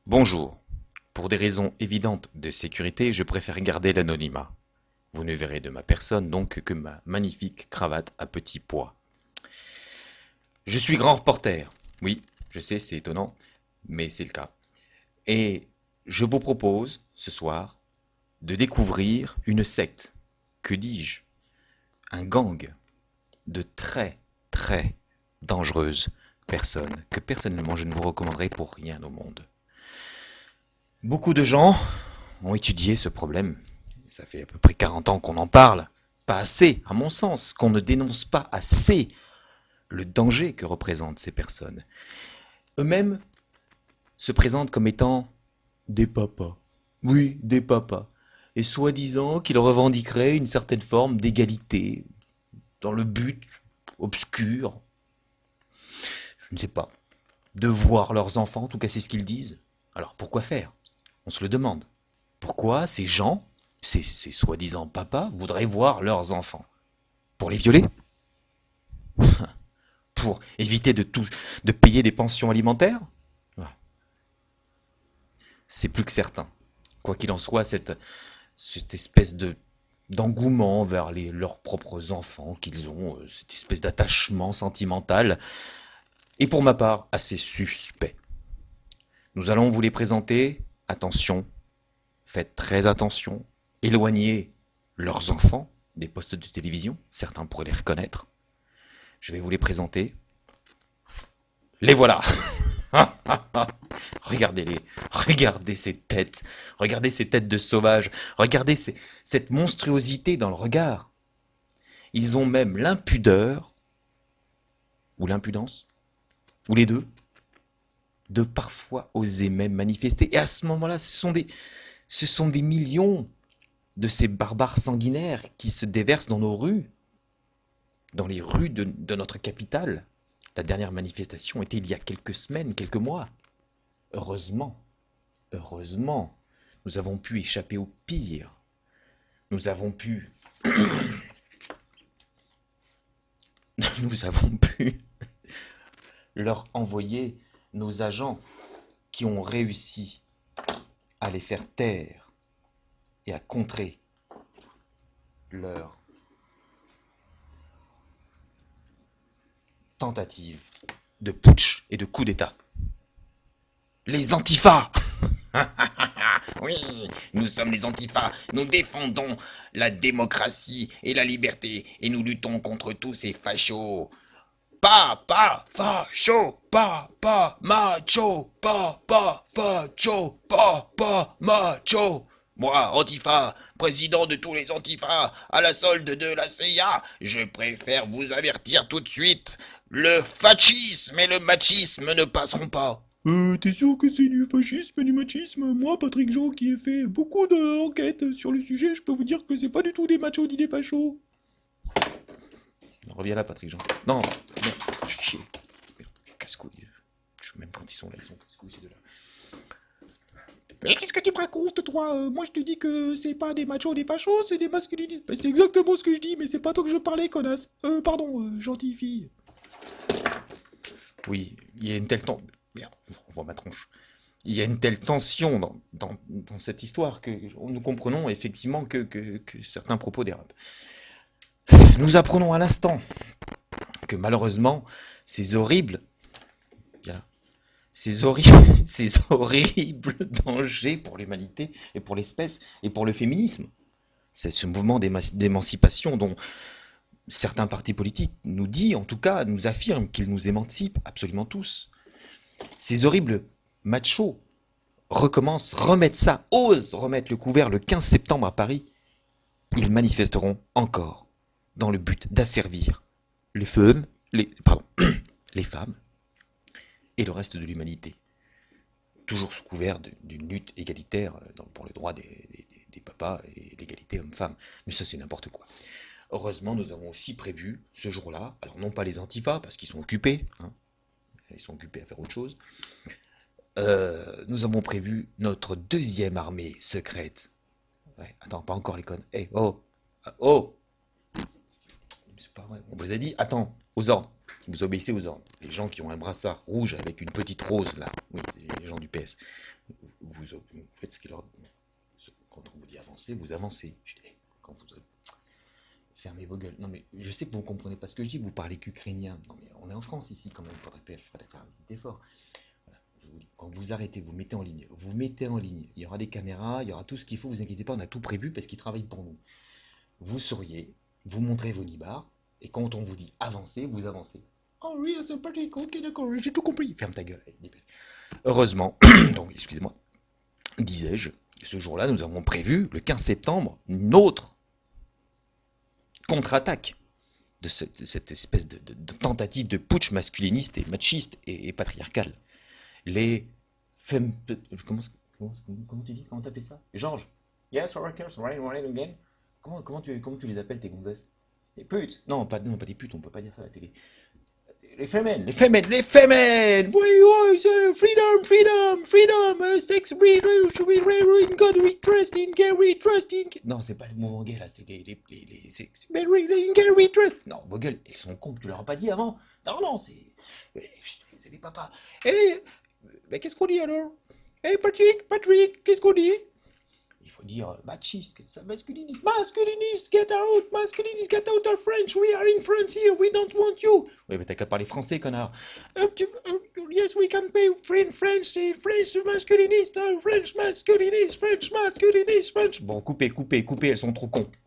Bonjour. Pour des raisons évidentes de sécurité, je préfère garder l'anonymat. Vous ne verrez de ma personne donc que ma magnifique cravate à petits pois. Je suis grand reporter. Oui, je sais, c'est étonnant, mais c'est le cas. Et je vous propose, ce soir, de découvrir une secte. Que dis-je? Un gang de très, très dangereuses personnes que personnellement je ne vous recommanderais pour rien au monde. Beaucoup de gens ont étudié ce problème. Ça fait à peu près 40 ans qu'on en parle. Pas assez, à mon sens, qu'on ne dénonce pas assez le danger que représentent ces personnes. Eux-mêmes se présentent comme étant des papas. Oui, des papas. Et soi-disant qu'ils revendiqueraient une certaine forme d'égalité dans le but obscur, je ne sais pas, de voir leurs enfants, en tout cas c'est ce qu'ils disent. Alors pourquoi faire? On se le demande. Pourquoi ces gens, ces soi-disant papas, voudraient voir leurs enfants? Pour les violer? Pour éviter de payer des pensions alimentaires? Ouais. C'est plus que certain. Quoi qu'il en soit, cette espèce d'engouement vers leurs propres enfants qu'ils ont, cette espèce d'attachement sentimental, est pour ma part assez suspect. Nous allons vous les présenter. Attention, faites très attention. Éloignez leurs enfants des postes de télévision. Certains pourraient les reconnaître. Je vais vous les présenter. Les voilà. Regardez-les, regardez ces têtes de sauvages, regardez cette monstruosité dans le regard. Ils ont même l'impudeur, ou l'impudence, ou les deux, de parfois oser même manifester. Et à ce moment-là, ce sont des millions de ces barbares sanguinaires qui se déversent dans nos rues, dans les rues de notre capitale. La dernière manifestation était il y a quelques semaines, quelques mois. Heureusement, heureusement, nous avons pu échapper au pire. Nous avons pu, nous avons pu leur envoyer nos agents qui ont réussi à les faire taire et à contrer leur tentative de putsch et de coup d'État. Les antifas. Oui, nous sommes les antifas, nous défendons la démocratie et la liberté et nous luttons contre tous ces fachos. Pas, facho, pas, macho, pas, facho, pas, macho. Moi, Antifa, président de tous les Antifas, à la solde de la CIA, je préfère vous avertir tout de suite, le fascisme et le machisme ne passeront pas. T'es sûr que c'est du fascisme et du machisme? Moi, Patrick Jean, qui ai fait beaucoup d'enquêtes sur le sujet, je peux vous dire que c'est pas du tout des machos ni des fachos. Reviens là, Patrick Jean. Non, non, je suis chier. Merde, casse-couille. Même quand ils sont là, ils sont casse-couilles, ces deux-là. Mais qu'est-ce que tu me racontes, toi? Moi, je te dis que c'est pas des machos, des fachos, c'est des masculinistes. Bah, c'est exactement ce que je dis, mais c'est pas toi que je parlais, connasse. Pardon, gentille fille. Oui, il y a une telle tension. Merde, on voit ma tronche. Il y a une telle tension dans cette histoire que nous comprenons effectivement que certains propos dérapent. Nous apprenons à l'instant que malheureusement, ces horribles, bien, ces horribles, ces horribles dangers pour l'humanité et pour l'espèce et pour le féminisme, c'est ce mouvement d'émancipation dont certains partis politiques nous disent, en tout cas, nous affirment qu'ils nous émancipent absolument tous. Ces horribles machos recommencent, remettent ça, osent remettre le couvert le 15 septembre à Paris. Ils manifesteront encore dans le but d'asservir les femmes, les femmes et le reste de l'humanité. Toujours sous couvert d'une lutte égalitaire pour le droit des papas et l'égalité homme-femme. Mais ça, c'est n'importe quoi. Heureusement, nous avons aussi prévu ce jour-là, alors non pas les antifas, parce qu'ils sont occupés, hein, ils sont occupés à faire autre chose, nous avons prévu notre deuxième armée secrète. Ouais, attends, pas encore les connes. Hey, oh, oh, c'est pas vrai. On vous a dit, attends, aux ordres. Vous obéissez aux ordres. Les gens qui ont un brassard rouge avec une petite rose là, oui, c'est les gens du PS. vous faites ce qu'il leur dit. Quand on vous dit avancer, vous avancez. Quand vous fermez vos gueules. Non mais je sais que vous ne comprenez pas ce que je dis, vous parlez qu'ukrainien. Non mais on est en France ici quand même, il faudrait faire un petit effort. Voilà. Quand vous arrêtez, vous mettez en ligne. Vous mettez en ligne. Il y aura des caméras, il y aura tout ce qu'il faut, vous inquiétez pas, on a tout prévu parce qu'ils travaillent pour nous. Vous souriez, vous montrez vos nibards, et quand on vous dit avancez, vous avancez. Oh oui, c'est sympathique, ok d'accord, j'ai tout compris. Ferme ta gueule. Heureusement, donc excusez-moi, disais-je, ce jour-là, nous avons prévu, le 15 septembre, une autre contre-attaque de cette espèce de tentative de putsch masculiniste et machiste et patriarcale. Les femmes... Comment tu dis? Comment t'appelles ça? Georges? Yes, workers, right again. Comment tu les appelles tes gonzesses? Les putes? Non, pas des putes, on peut pas dire ça à la télé. Les femmes, les femmes, les femmes. Oui, oui, freedom, freedom, freedom, sex, God, we trust in, we trust in. Non, c'est pas le mot anglais là, c'est les we trust. Non, vos gueules, ils sont cons, tu leur as pas dit avant. Non, c'est des papas. Eh, mais qu'est-ce qu'on dit alors? Eh, Patrick, qu'est-ce qu'on dit? Il faut dire machiste, masculiniste, get out of French, we are in France here, we don't want you. Ouais, mais t'as qu'à parler français, connard. Yes, we can pay French, French masculiniste, French masculiniste, French masculiniste, French. Bon, coupez, elles sont trop cons.